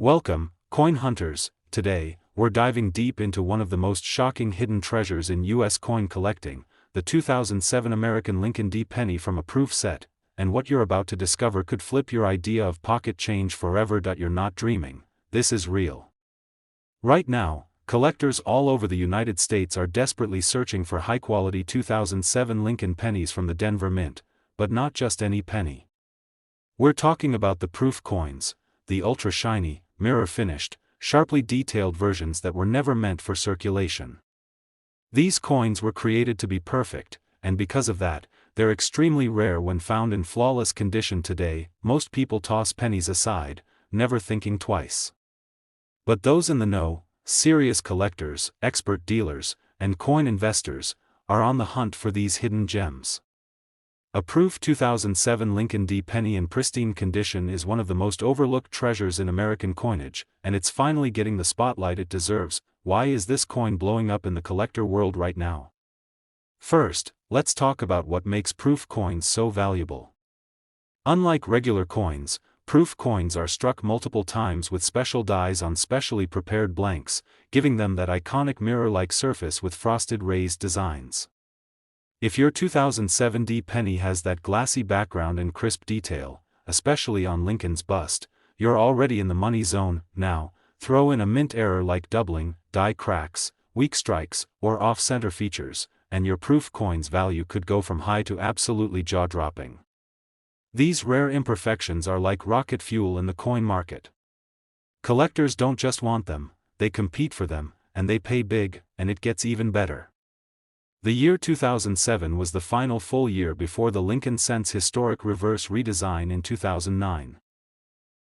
Welcome, coin hunters. Today, we're diving deep into one of the most shocking hidden treasures in U.S. coin collecting, the 2007 American Lincoln D. penny from a proof set, and what you're about to discover could flip your idea of pocket change forever. You're not dreaming, this is real. Right now, collectors all over the United States are desperately searching for high-quality 2007 Lincoln pennies from the Denver Mint, but not just any penny. We're talking about the proof coins, the ultra-shiny, mirror-finished, sharply detailed versions that were never meant for circulation. These coins were created to be perfect, and because of that, they're extremely rare when found in flawless condition today. Most people toss pennies aside, never thinking twice. But those in the know, serious collectors, expert dealers, and coin investors, are on the hunt for these hidden gems. A proof 2007 Lincoln D. penny in pristine condition is one of the most overlooked treasures in American coinage, and it's finally getting the spotlight it deserves. Why is this coin blowing up in the collector world right now? First, let's talk about what makes proof coins so valuable. Unlike regular coins, proof coins are struck multiple times with special dies on specially prepared blanks, giving them that iconic mirror-like surface with frosted raised designs. If your 2007 D penny has that glassy background and crisp detail, especially on Lincoln's bust, you're already in the money zone. Now, throw in a mint error like doubling, die cracks, weak strikes, or off-center features, and your proof coin's value could go from high to absolutely jaw-dropping. These rare imperfections are like rocket fuel in the coin market. Collectors don't just want them, they compete for them, and they pay big, and it gets even better. The year 2007 was the final full year before the Lincoln Cents historic reverse redesign in 2009.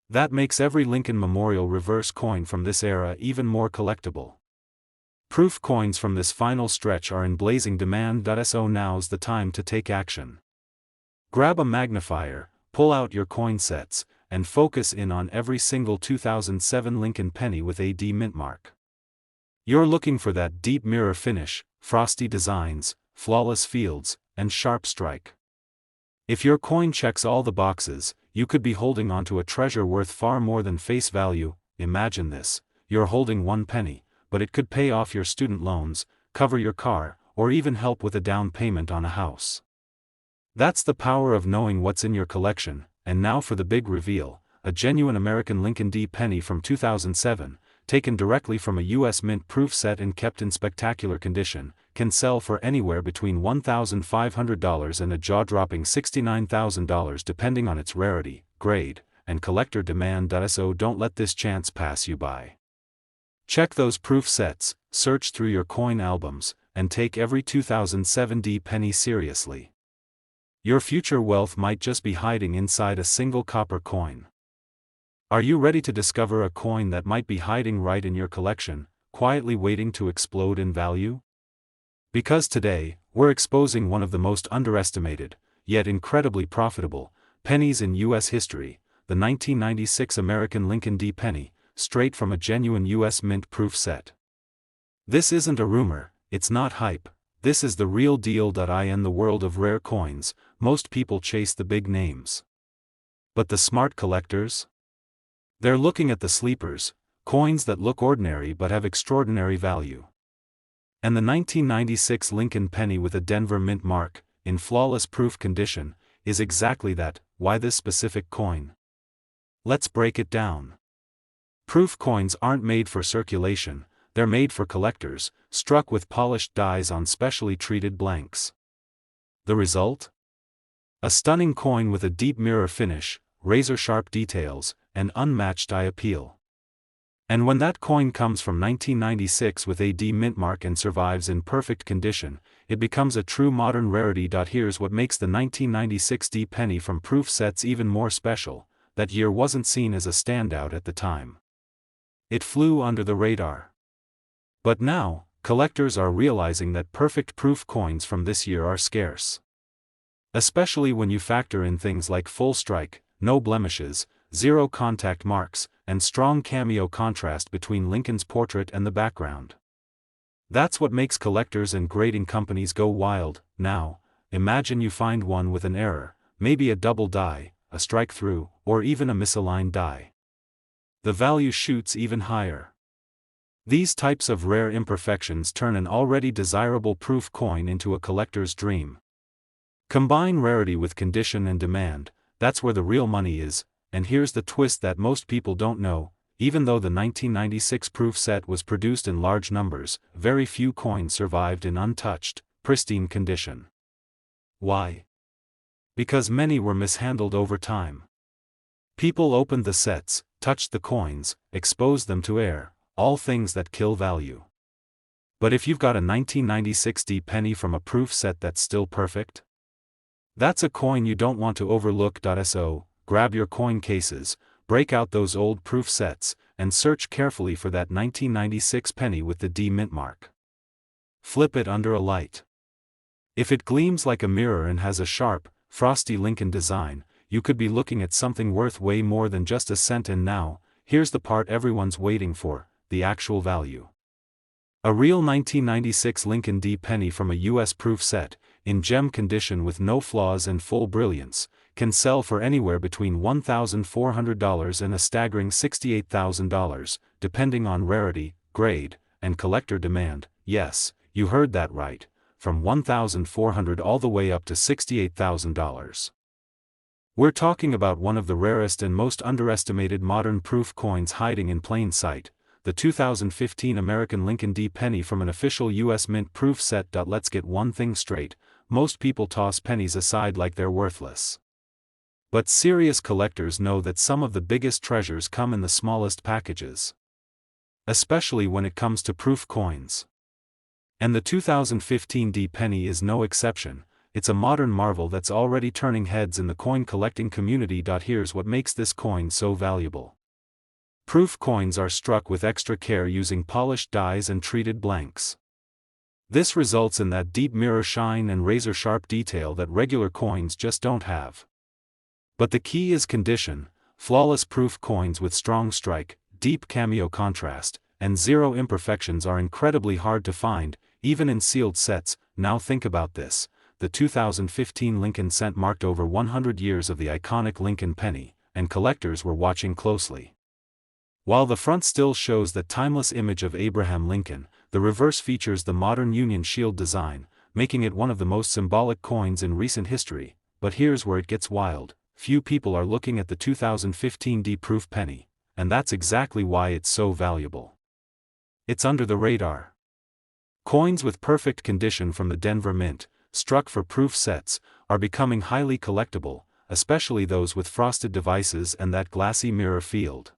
That makes every Lincoln Memorial reverse coin from this era even more collectible. Proof coins from this final stretch are in blazing demand. So now's the time to take action. Grab a magnifier, pull out your coin sets, and focus in on every single 2007 Lincoln penny with a D mint mark. You're looking for that deep mirror finish, frosty designs, flawless fields, and sharp strike. If your coin checks all the boxes, you could be holding onto a treasure worth far more than face value. Imagine this: you're holding one penny, but it could pay off your student loans, cover your car, or even help with a down payment on a house. That's the power of knowing what's in your collection. And now for the big reveal: a genuine American Lincoln D penny from 2007, taken directly from a U.S. Mint proof set and kept in spectacular condition, can sell for anywhere between $1,500 and a jaw-dropping $69,000 depending on its rarity, grade, and collector demand. So don't let this chance pass you by. Check those proof sets, search through your coin albums, and take every 2007 D penny seriously. Your future wealth might just be hiding inside a single copper coin. Are you ready to discover a coin that might be hiding right in your collection, quietly waiting to explode in value? Because today, we're exposing one of the most underestimated, yet incredibly profitable, pennies in U.S. history, the 1996 American Lincoln D penny, straight from a genuine U.S. Mint proof set. This isn't a rumor, it's not hype, this is the real deal. In the world of rare coins, most people chase the big names. But the smart collectors? They're looking at the sleepers, coins that look ordinary but have extraordinary value. And the 1996 Lincoln penny with a Denver Mint mark, in flawless proof condition, is exactly that. Why this specific coin? Let's break it down. Proof coins aren't made for circulation, they're made for collectors, struck with polished dies on specially treated blanks. The result? A stunning coin with a deep mirror finish, razor-sharp details, and unmatched eye appeal. And when that coin comes from 1996 with a D mint mark and survives in perfect condition, it becomes a true modern rarity. Here's what makes the 1996 D penny from proof sets even more special: that year wasn't seen as a standout at the time. It flew under the radar. But now, collectors are realizing that perfect proof coins from this year are scarce. Especially when you factor in things like full strike, no blemishes, zero contact marks, and strong cameo contrast between Lincoln's portrait and the background. That's what makes collectors and grading companies go wild. Now, imagine you find one with an error, maybe a double die, a strike through, or even a misaligned die. the value shoots even higher. These types of rare imperfections turn an already desirable proof coin into a collector's dream. Combine rarity with condition and demand, that's where the real money is, and here's the twist that most people don't know: even though the 1996 proof set was produced in large numbers, very few coins survived in untouched, pristine condition. Why? Because many were mishandled over time. People opened the sets, touched the coins, exposed them to air, all things that kill value. But if you've got a 1996 D penny from a proof set that's still perfect, that's a coin you don't want to overlook. So, grab your coin cases, break out those old proof sets, and search carefully for that 1996 penny with the D mint mark. Flip it under a light. If it gleams like a mirror and has a sharp, frosty Lincoln design, you could be looking at something worth way more than just a cent. And now, here's the part everyone's waiting for: the actual value. A real 1996 Lincoln D penny from a US proof set, in gem condition with no flaws and full brilliance, can sell for anywhere between $1,400 and a staggering $68,000, depending on rarity, grade, and collector demand. Yes, you heard that right, from $1,400 all the way up to $68,000. We're talking about one of the rarest and most underestimated modern proof coins hiding in plain sight: the 2015 American Lincoln D penny from an official US Mint proof set. Let's get one thing straight: most people toss pennies aside like they're worthless. But serious collectors know that some of the biggest treasures come in the smallest packages. Especially when it comes to proof coins. And the 2015 D penny is no exception. It's a modern marvel that's already turning heads in the coin collecting community. Here's what makes this coin so valuable. Proof coins are struck with extra care using polished dies and treated blanks. This results in that deep mirror shine and razor-sharp detail that regular coins just don't have. But the key is condition. Flawless proof coins with strong strike, deep cameo contrast, and zero imperfections are incredibly hard to find, even in sealed sets. Now think about this: the 2015 Lincoln cent marked over 100 years of the iconic Lincoln penny, and collectors were watching closely. While the front still shows that timeless image of Abraham Lincoln, the reverse features the modern Union Shield design, making it one of the most symbolic coins in recent history. But here's where it gets wild: few people are looking at the 2015 D proof penny, and that's exactly why it's so valuable. It's under the radar. Coins with perfect condition from the Denver Mint, struck for proof sets, are becoming highly collectible, especially those with frosted devices and that glassy mirror field.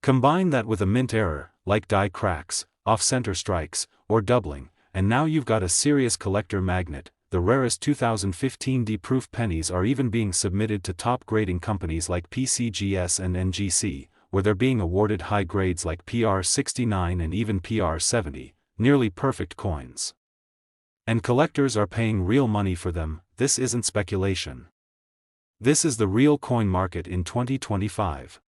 Combine that with a mint error, like die cracks, off-center strikes, or doubling, and now you've got a serious collector magnet. The rarest 2015 D proof pennies are even being submitted to top grading companies like PCGS and NGC, where they're being awarded high grades like PR 69 and even PR 70, nearly perfect coins. And collectors are paying real money for them. This isn't speculation. This is the real coin market in 2025.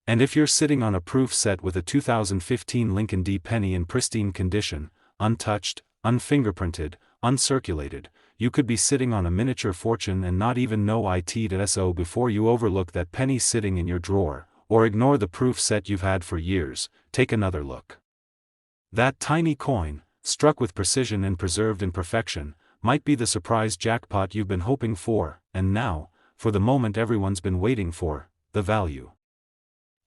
And if you're sitting on a proof set with a 2015 Lincoln D penny in pristine condition, untouched, unfingerprinted, uncirculated, you could be sitting on a miniature fortune and not even know it. So before you overlook that penny sitting in your drawer, or ignore the proof set you've had for years, take another look. That tiny coin, struck with precision and preserved in perfection, might be the surprise jackpot you've been hoping for. And now, for the moment everyone's been waiting for: the value.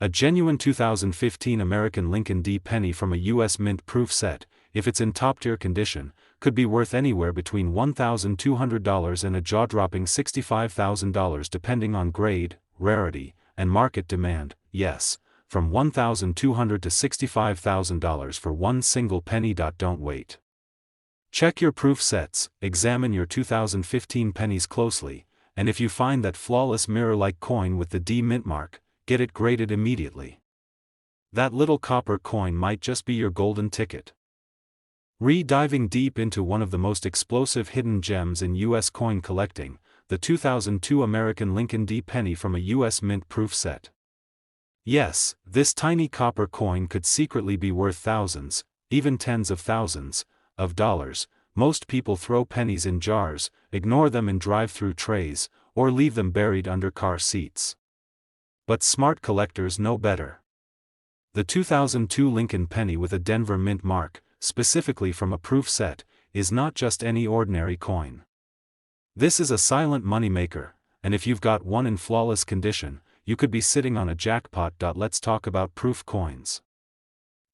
A genuine 2015 American Lincoln D penny from a US Mint proof set, if it's in top-tier condition, could be worth anywhere between $1,200 and a jaw-dropping $65,000 depending on grade, rarity, and market demand. Yes, from $1,200 to $65,000 for one single penny. Don't wait. Check your proof sets, examine your 2015 pennies closely, and if you find that flawless mirror-like coin with the D mint mark, get it graded immediately. That little copper coin might just be your golden ticket. Diving deep into one of the most explosive hidden gems in US coin collecting, the 2002 American Lincoln D penny from a US Mint proof set. Yes, this tiny copper coin could secretly be worth thousands, even tens of thousands, of dollars. Most people throw pennies in jars, ignore them in drive-through trays, or leave them buried under car seats. But smart collectors know better. The 2002 Lincoln penny with a Denver mint mark, specifically from a proof set, is not just any ordinary coin. This is a silent moneymaker, and if you've got one in flawless condition, you could be sitting on a jackpot. Let's talk about proof coins.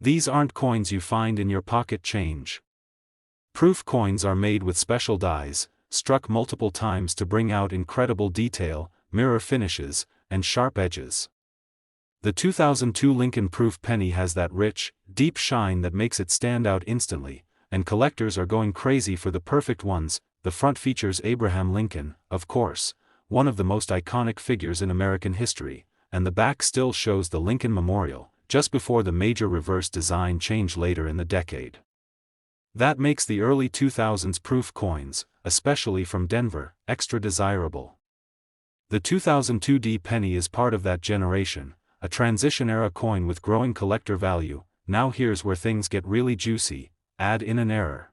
These aren't coins you find in your pocket change. Proof coins are made with special dies, struck multiple times to bring out incredible detail, mirror finishes, and sharp edges. The 2002 Lincoln Proof penny has that rich, deep shine that makes it stand out instantly, and collectors are going crazy for the perfect ones. The front features Abraham Lincoln, of course, one of the most iconic figures in American history, and the back still shows the Lincoln Memorial, just before the major reverse design change later in the decade. That makes the early 2000s proof coins, especially from Denver, extra desirable. The 2002 D penny is part of that generation, a transition-era coin with growing collector value. Now here's where things get really juicy. Add in an error.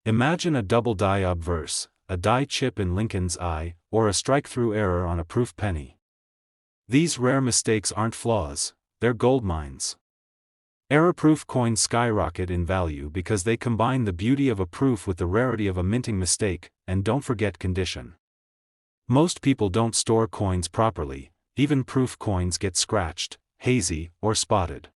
Imagine a double die obverse, a die chip in Lincoln's eye, or a strike-through error on a proof penny. These rare mistakes aren't flaws, they're gold mines. Error-proof coins skyrocket in value because they combine the beauty of a proof with the rarity of a minting mistake, and don't forget condition. Most people don't store coins properly, even proof coins get scratched, hazy, or spotted.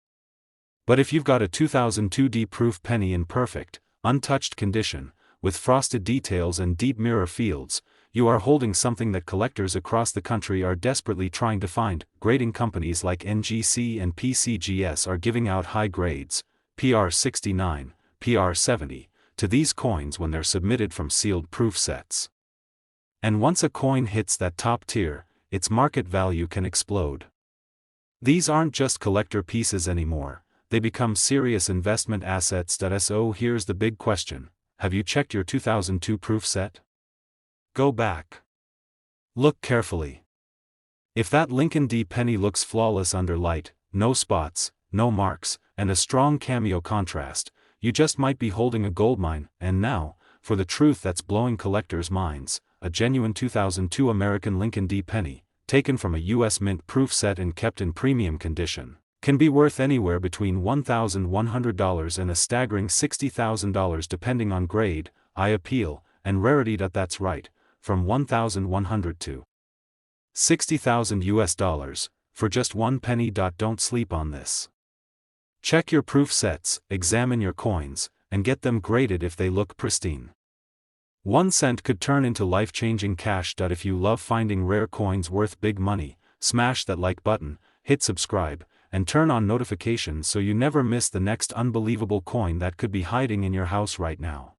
But if you've got a 2002 D proof penny in perfect, untouched condition, with frosted details and deep mirror fields, you are holding something that collectors across the country are desperately trying to find. Grading companies like NGC and PCGS are giving out high grades, PR 69, PR 70, to these coins when they're submitted from sealed proof sets. And once a coin hits that top tier, its market value can explode. These aren't just collector pieces anymore, they become serious investment assets. So here's the big question: have you checked your 2002 proof set? Go back. Look carefully. If that Lincoln D penny looks flawless under light, no spots, no marks, and a strong cameo contrast, you just might be holding a goldmine. And now, for the truth that's blowing collectors' minds: a genuine 2002 American Lincoln D penny, taken from a U.S. Mint proof set and kept in premium condition, can be worth anywhere between $1,100 and a staggering $60,000 depending on grade, eye appeal, and rarity. That's right, from $1,100 to $60,000 for just one penny. Don't sleep on this. Check your proof sets, examine your coins, and get them graded if they look pristine. 1 cent could turn into life-changing cash. If you love finding rare coins worth big money, smash that like button, hit subscribe, and turn on notifications so you never miss the next unbelievable coin that could be hiding in your house right now.